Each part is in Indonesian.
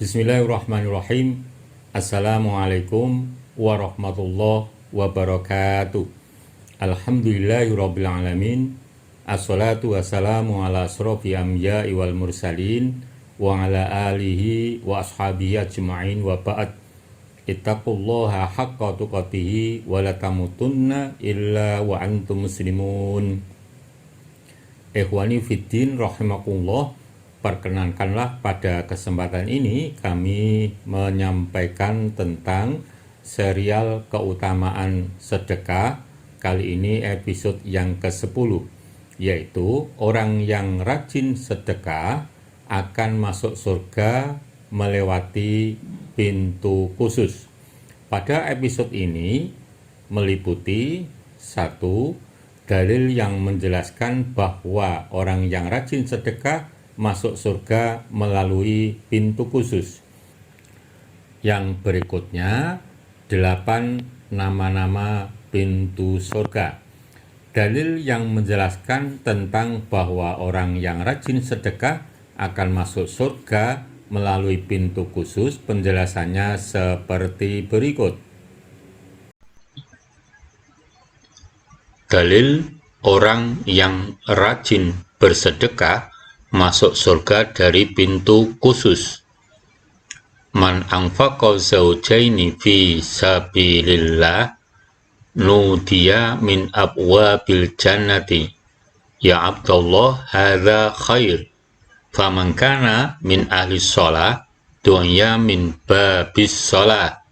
Bismillahirrahmanirrahim. Assalamualaikum warahmatullahi wabarakatuh. Alhamdulillahirabbil alamin. Assalatu wassalamu ala asrofil anbiya'i wal mursalin wa ala alihi wa ashabihi ajma'in wa ba'd. Ittaqullaha haqqa tuqatih wa la tamutunna illa wa antum muslimun. Ikhwani fiddin rahimakumullah. Perkenankanlah pada kesempatan ini kami menyampaikan tentang serial keutamaan sedekah. Kali ini episode yang ke-10, yaitu orang yang rajin sedekah akan masuk surga melewati pintu khusus. Pada episode ini meliputi 1. Dalil yang menjelaskan bahwa orang yang rajin sedekah masuk surga melalui pintu khusus. Yang berikutnya 8 nama-nama pintu surga. Dalil yang menjelaskan tentang bahwa orang yang rajin sedekah akan masuk surga melalui pintu khusus. Penjelasannya seperti berikut. Dalil orang yang rajin bersedekah masuk surga dari pintu khusus. Man anfaqa zawjaini fi sabilillah nudiya min abwabil jannati ya Abdullah hadza khair faman kana min ahli shalah dunya min babis shalah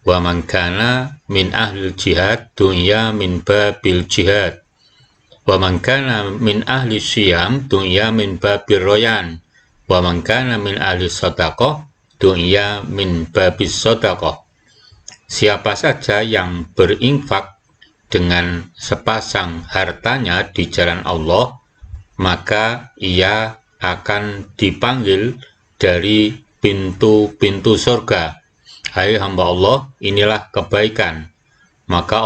wa man kana min ahli jihad dunya min babil jihad wa man kana min ahli syiyam dunya min babir royan wa man kana min ahli shadaqah dunya min babis shadaqah. Siapa saja yang berinfak dengan sepasang hartanya di jalan Allah, maka ia akan dipanggil dari pintu-pintu surga. Hai hamba Allah, inilah kebaikan. Maka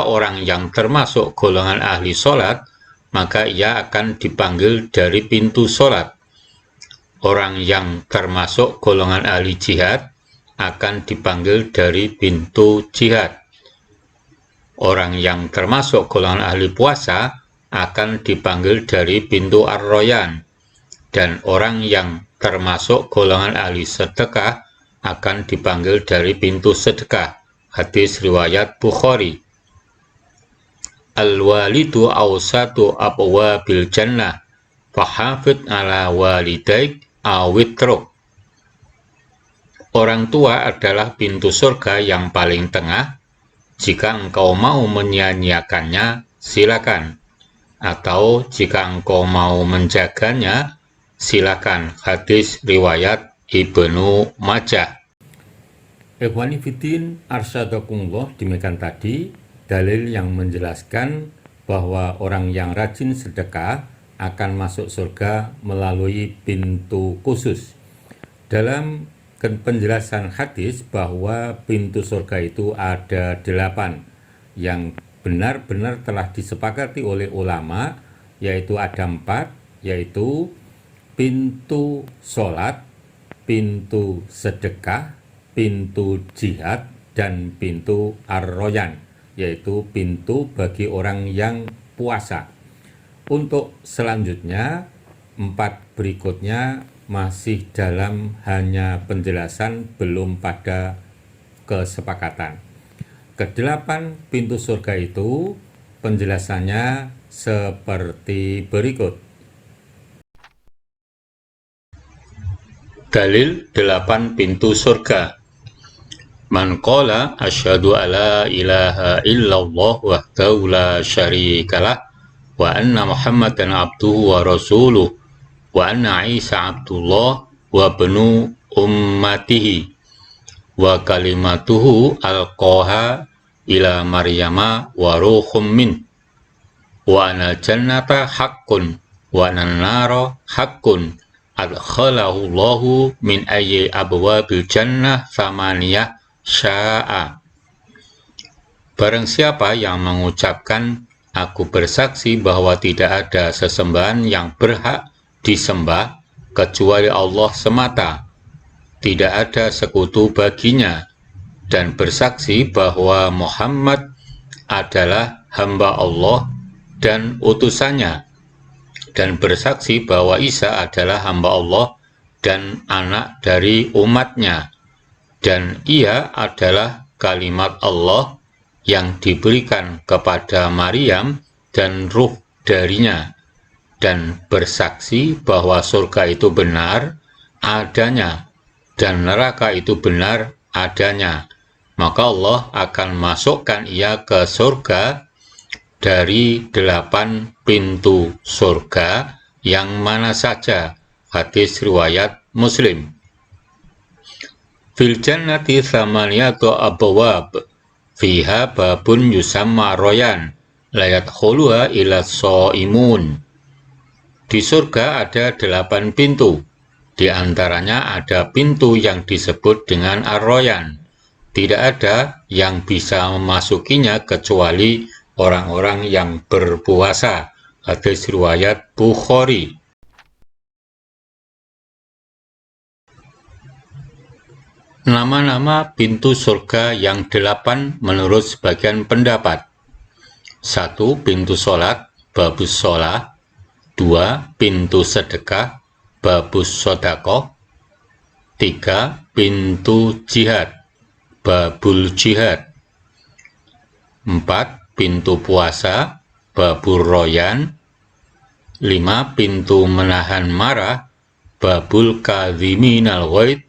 orang yang termasuk golongan ahli sholat, maka ia akan dipanggil dari pintu sholat. Orang yang termasuk golongan ahli jihad akan dipanggil dari pintu jihad. Orang yang termasuk golongan ahli puasa akan dipanggil dari pintu ar-royan. Dan orang yang termasuk golongan ahli sedekah akan dipanggil dari pintu sedekah. Hadis riwayat Bukhari. Al-walidu awsatu abwabil jannah fahafid ala walidaik awitruk. Orang tua adalah pintu surga yang paling tengah. Jika engkau mau menyia-nyiakannya, silakan. Atau jika engkau mau menjaganya, silakan. Hadis riwayat Ibnu Majah. Ikhwani fiddin arsyadakumullah, demikian tadi dalil yang menjelaskan bahwa orang yang rajin sedekah akan masuk surga melalui pintu khusus. Dalam penjelasan hadis bahwa pintu surga itu ada 8 yang benar-benar telah disepakati oleh ulama, yaitu ada 4, yaitu pintu sholat, pintu sedekah, pintu jihad, dan pintu ar-royan, yaitu pintu bagi orang yang puasa. Untuk selanjutnya 4 berikutnya masih dalam hanya penjelasan, belum pada kesepakatan. Ke-8 pintu surga itu penjelasannya seperti berikut. Dalil 8 pintu surga. Man qala asyhadu alla ilaha illallah wahdahu la syarikalah wa anna Muhammadan abduhu wa rasuluh wa anna Isa abdullah wa bnu ummatihi wa kalimatuhu alqaha ila Maryama wa ruhum min wa anal jannata haqqun wa anan nara haqqun adkhalahu Allahu min ayyi abwabil jannah samaniyah sya'a. Barang siapa yang mengucapkan aku bersaksi bahwa tidak ada sesembahan yang berhak disembah kecuali Allah semata, tidak ada sekutu baginya, dan bersaksi bahwa Muhammad adalah hamba Allah dan utusannya, dan bersaksi bahwa Isa adalah hamba Allah dan anak dari umatnya, dan ia adalah kalimat Allah yang diberikan kepada Maryam dan ruh darinya, dan bersaksi bahwa surga itu benar adanya dan neraka itu benar adanya. Maka Allah akan masukkan ia ke surga dari 8 pintu surga yang mana saja. Hadis riwayat Muslim. Fil jannati thamaniyatu abwab fiha babun yusamma royan la yadkhuluha illa shaimun. Di surga ada 8 pintu. Di antaranya ada pintu yang disebut dengan ar-royan. Tidak ada yang bisa memasukinya kecuali orang-orang yang berpuasa. Hadis riwayat Bukhari. Nama-nama pintu surga yang 8 menurut sebagian pendapat. 1. Pintu sholat, babus sholah. 2. Pintu sedekah, babus sodakoh. 3. Pintu jihad, babul jihad. 4. Pintu puasa, babur royan. 5. Pintu menahan marah, babul kadhiminal ghaid.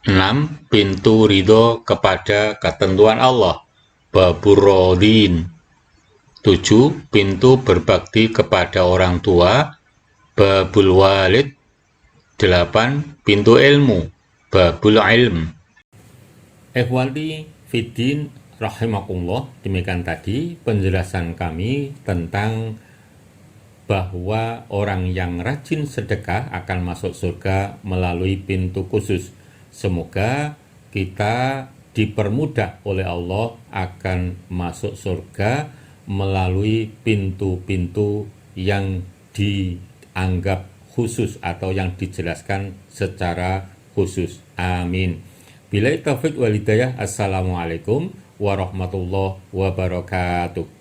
6. Pintu ridho kepada ketentuan Allah, babur rodin. 7. Pintu berbakti kepada orang tua, babul walid. 8. Pintu ilmu, babul ilm. Ikhwani fiddin rahimakumullah, demikian tadi penjelasan kami tentang bahwa orang yang rajin sedekah akan masuk surga melalui pintu khusus. Semoga kita dipermudah oleh Allah akan masuk surga melalui pintu-pintu yang dianggap khusus atau yang dijelaskan secara khusus. Amin. Billahi taufiq wal hidayah. Assalamualaikum warahmatullahi wabarakatuh.